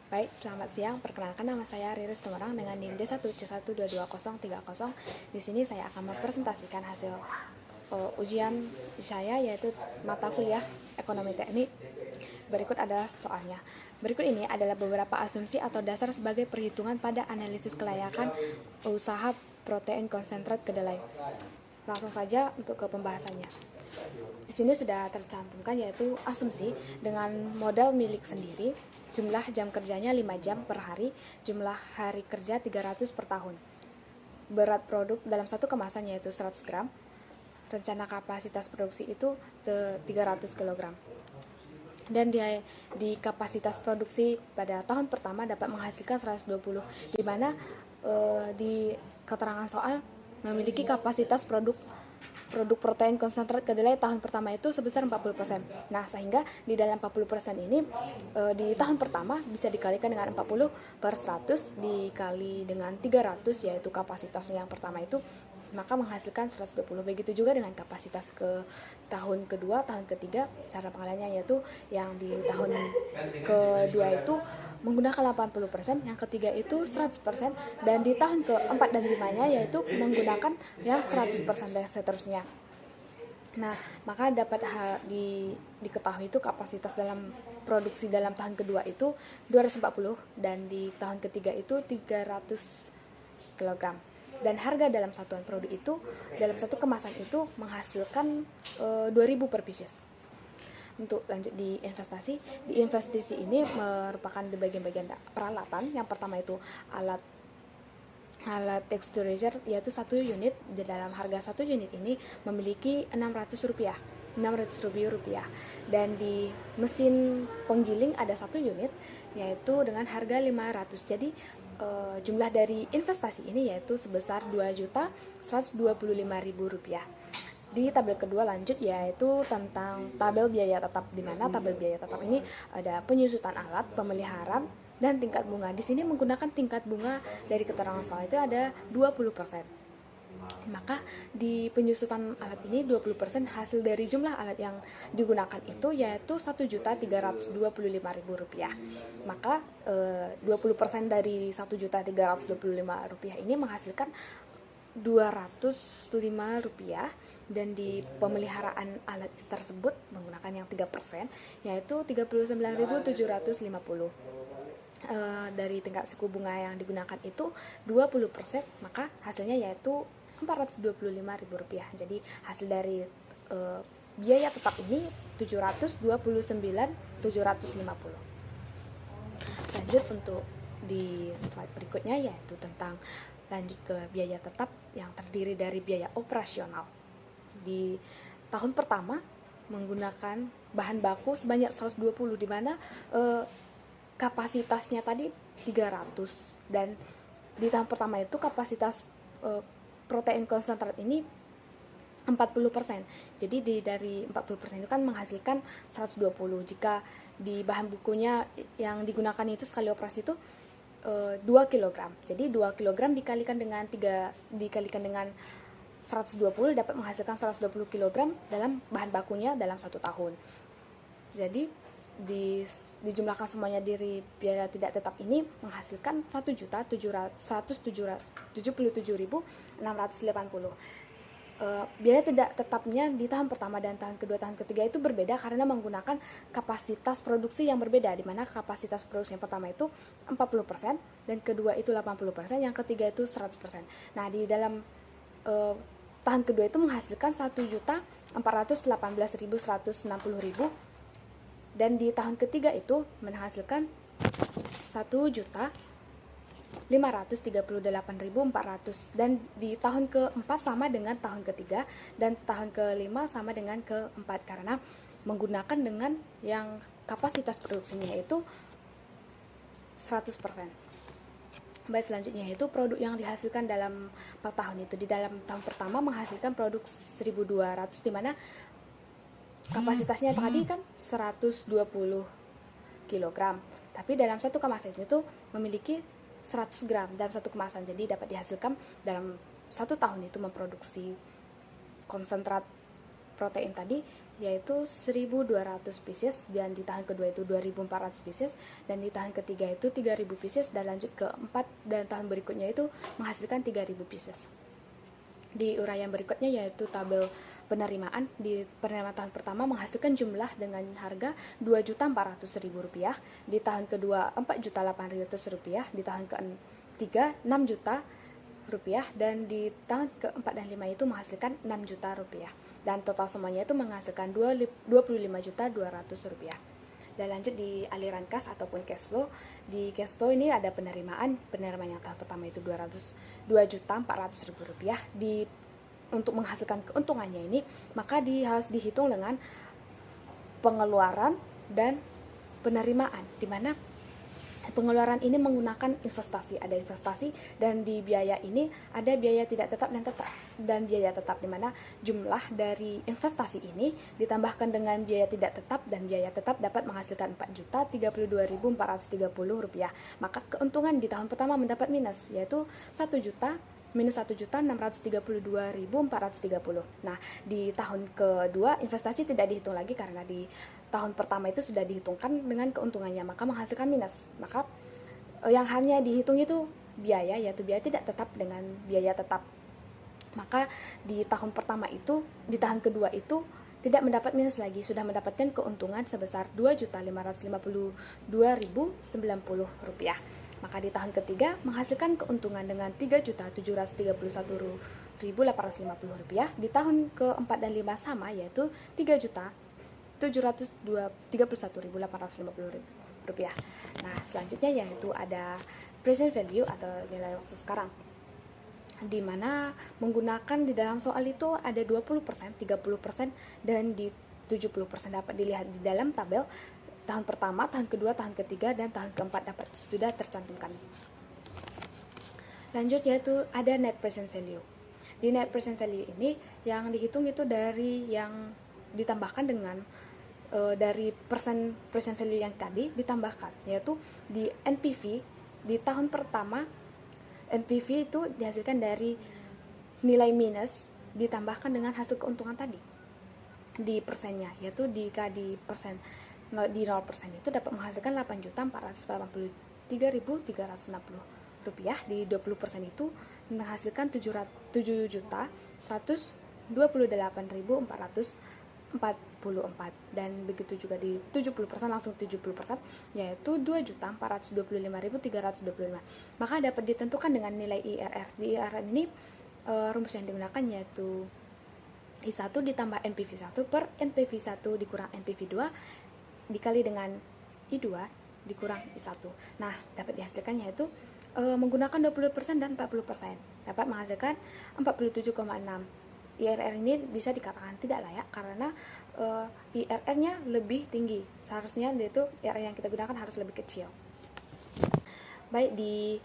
Baik, selamat siang. Perkenalkan nama saya Riris Tumerang dengan NIM D1C1222030. Di sini saya akan mempresentasikan hasil ujian saya, yaitu mata kuliah Ekonomi Teknik. Berikut adalah soalnya. Berikut ini adalah beberapa asumsi atau dasar sebagai perhitungan pada analisis kelayakan usaha protein konsentrat kedelai. Langsung saja untuk ke pembahasannya. Di sini sudah tercantumkan yaitu asumsi dengan modal milik sendiri, jumlah jam kerjanya 5 jam per hari, jumlah hari kerja 300 per tahun. Berat produk dalam satu kemasan yaitu 100 gram. Rencana kapasitas produksi itu 300 kg. Dan di kapasitas produksi pada tahun pertama dapat menghasilkan 120, di mana di keterangan soal memiliki kapasitas produk protein konsentrat kedelai tahun pertama itu sebesar 40%. Nah, sehingga di dalam 40% ini di tahun pertama bisa dikalikan dengan 40 per 100 dikali dengan 300, yaitu kapasitasnya yang pertama itu, maka menghasilkan 120. Begitu juga dengan kapasitas ke tahun kedua, tahun ketiga. Cara pengaliannya yaitu yang di tahun kedua itu menggunakan 80%, yang ketiga itu 100%, dan di tahun keempat dan limanya yaitu menggunakan yang 100% dan seterusnya. Nah, maka dapat diketahui itu kapasitas dalam produksi dalam tahun kedua itu 240, dan di tahun ketiga itu 300 kg. Dan harga dalam satuan produk itu dalam satu kemasan itu menghasilkan 2000 per pieces. Untuk lanjut di investasi ini merupakan di bagian-bagian peralatan. Yang pertama itu alat texturizer, yaitu 1 unit. Di dalam harga 1 unit ini memiliki Rp600, dan di mesin penggiling ada 1 unit yaitu dengan harga 500. Jadi jumlah dari investasi ini yaitu sebesar Rp2.125.000. Di tabel kedua lanjut yaitu tentang tabel biaya tetap, di mana tabel biaya tetap ini ada penyusutan alat, pemeliharaan, dan tingkat bunga. Di sini menggunakan tingkat bunga dari keterangan soal itu ada 20%. Maka di penyusutan alat ini 20% hasil dari jumlah alat yang digunakan itu yaitu Rp1.325.000. Maka 20% dari Rp1.325.000 ini menghasilkan Rp205, dan di pemeliharaan alat tersebut menggunakan yang 3% yaitu Rp39.750. Dari tingkat suku bunga yang digunakan itu 20%, maka hasilnya yaitu Rp425.000. Jadi hasil dari biaya tetap ini Rp729.750. Lanjut untuk di slide berikutnya yaitu tentang lanjut ke biaya tetap yang terdiri dari biaya operasional. Di tahun pertama menggunakan bahan baku sebanyak 120, di mana kapasitasnya tadi 300, dan di tahun pertama itu kapasitas protein konsentrat ini 40%. Jadi dari 40% itu kan menghasilkan 120. Jika di bahan bukunya yang digunakan itu sekali operasi itu 2 kg. Jadi 2 kg dikalikan dengan 120 dapat menghasilkan 120 kg dalam bahan bakunya dalam 1 tahun. Jadi dijumlahkan semuanya dari biaya tidak tetap ini menghasilkan 1.777.680. Biaya tidak tetapnya di tahun pertama dan tahun kedua, tahun ketiga itu berbeda karena menggunakan kapasitas produksi yang berbeda, di mana kapasitas produksi yang pertama itu 40%, dan kedua itu 80%, yang ketiga itu 100%. Nah, di dalam tahun kedua itu menghasilkan 1.418.160.000, dan di tahun ketiga itu menghasilkan 1.538.400, dan di tahun keempat sama dengan tahun ketiga, dan tahun kelima sama dengan keempat karena menggunakan dengan yang kapasitas produksinya itu 100%. Baik, selanjutnya yaitu produk yang dihasilkan dalam per tahun itu. Di dalam tahun pertama menghasilkan produk 1.200, di mana kapasitasnya tadi kan 120 kg, tapi dalam satu kemasan itu memiliki 100 gram dalam satu kemasan. Jadi dapat dihasilkan dalam 1 tahun itu memproduksi konsentrat protein tadi yaitu 1.200 pieces, dan di tahun kedua itu 2.400 pieces, dan di tahun ketiga itu 3.000 pieces, dan lanjut ke 4 dan tahun berikutnya itu menghasilkan 3.000 pieces. Di uraian berikutnya yaitu tabel penerimaan. Di penerimaan tahun pertama menghasilkan jumlah dengan harga Rp2.400.000, di tahun kedua Rp4.800.000, di tahun ketiga Rp6.000.000, dan di tahun keempat dan lima itu menghasilkan Rp6.000.000, dan total semuanya itu menghasilkan Rp25.200.000. Dan lanjut di aliran kas ataupun cash flow. Di cash flow ini ada penerimaan yang tahap pertama itu Rp2.400.000. Untuk menghasilkan keuntungannya ini, maka harus dihitung dengan pengeluaran dan penerimaan, di mana pengeluaran ini menggunakan investasi, ada investasi, dan di biaya ini ada biaya tidak tetap dan biaya tetap, di mana jumlah dari investasi ini ditambahkan dengan biaya tidak tetap, dan biaya tetap dapat menghasilkan Rp4.032.430. Maka keuntungan di tahun pertama mendapat minus, yaitu minus Rp1.632.430. Nah, di tahun kedua investasi tidak dihitung lagi karena di tahun pertama itu sudah dihitungkan dengan keuntungannya, maka menghasilkan minus. Maka yang hanya dihitung itu biaya, yaitu biaya tidak tetap dengan biaya tetap. Maka di tahun pertama itu, di tahun kedua itu tidak mendapat minus lagi, sudah mendapatkan keuntungan sebesar Rp2.552.090. Maka di tahun ketiga menghasilkan keuntungan dengan Rp3.731.850. Di tahun keempat dan lima sama, yaitu Rp3.731.850. Nah, selanjutnya yaitu ada present value atau nilai waktu sekarang, di mana menggunakan di dalam soal itu ada 20%, 30%, dan di 70% dapat dilihat di dalam tabel. Tahun pertama, tahun kedua, tahun ketiga, dan tahun keempat sudah tercantumkan. Lanjut yaitu ada net present value. Di net present value ini yang dihitung itu dari yang ditambahkan dengan dari present value yang tadi ditambahkan, yaitu di NPV. Di tahun pertama NPV itu dihasilkan dari nilai minus ditambahkan dengan hasil keuntungan tadi di persennya, yaitu jika di 0% itu dapat menghasilkan Rp8.483.360. Di 20% itu menghasilkan Rp7.228.444. Dan begitu juga di 70%, langsung 70%, yaitu Rp2.425.325. Maka dapat ditentukan dengan nilai IRR. Di IRR ini rumus yang digunakan yaitu I1 ditambah NPV1 per NPV1 dikurang NPV2 dikali dengan I2 dikurang I1. Nah, dapat dihasilkan yaitu menggunakan 20% dan 40%, dapat menghasilkan 47,6. IRR ini bisa dikatakan tidak layak karena IRR-nya lebih tinggi. Seharusnya itu IRR yang kita gunakan harus lebih kecil. Baik, di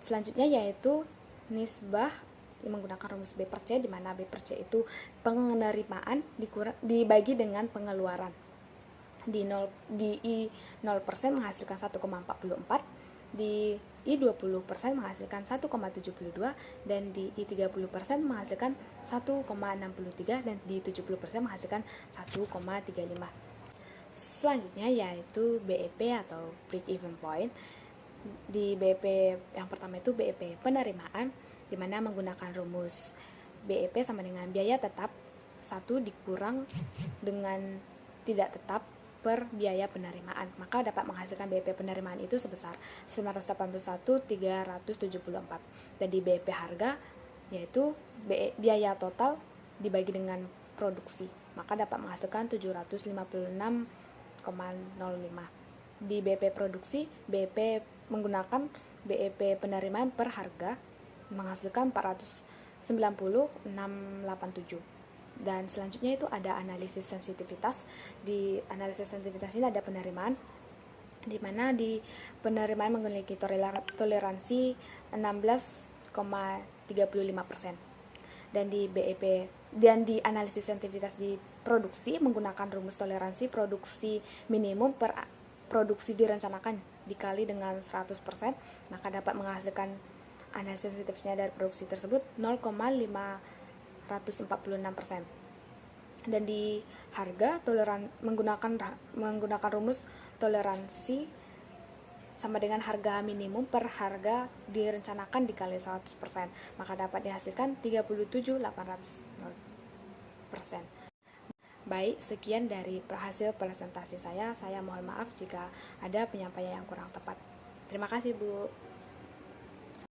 selanjutnya yaitu nisbah menggunakan rumus B per C, di mana B per C itu penerimaan dibagi dengan pengeluaran. Di I 0% menghasilkan 1,44, di I 20% menghasilkan 1,72, dan di I 30% menghasilkan 1,63, dan di 70% menghasilkan 1,35. Selanjutnya yaitu BEP atau break even point. Di BEP yang pertama itu BEP penerimaan, di mana menggunakan rumus BEP sama dengan biaya tetap 1 dikurang dengan tidak tetap per biaya penerimaan, maka dapat menghasilkan BEP penerimaan itu sebesar 981.374. Dan di BEP harga yaitu biaya total dibagi dengan produksi, maka dapat menghasilkan 756,05. Di BEP produksi, BEP menggunakan BEP penerimaan per harga menghasilkan 490,687. Dan selanjutnya itu ada analisis sensitivitas. Di analisis sensitivitas ini ada penerimaan, di mana di penerimaan memiliki toleransi 16,35%. Dan di BEP dan di analisis sensitivitas di produksi menggunakan rumus toleransi produksi minimum per produksi direncanakan dikali dengan 100%, maka dapat menghasilkan analisis sensitifnya dari produksi tersebut 0,546%. Dan di harga menggunakan rumus toleransi sama dengan harga minimum per harga direncanakan dikali 100%, maka dapat dihasilkan 37.800%. Baik, sekian dari hasil presentasi saya. Saya mohon maaf jika ada penyampaian yang kurang tepat. Terima kasih, Bu.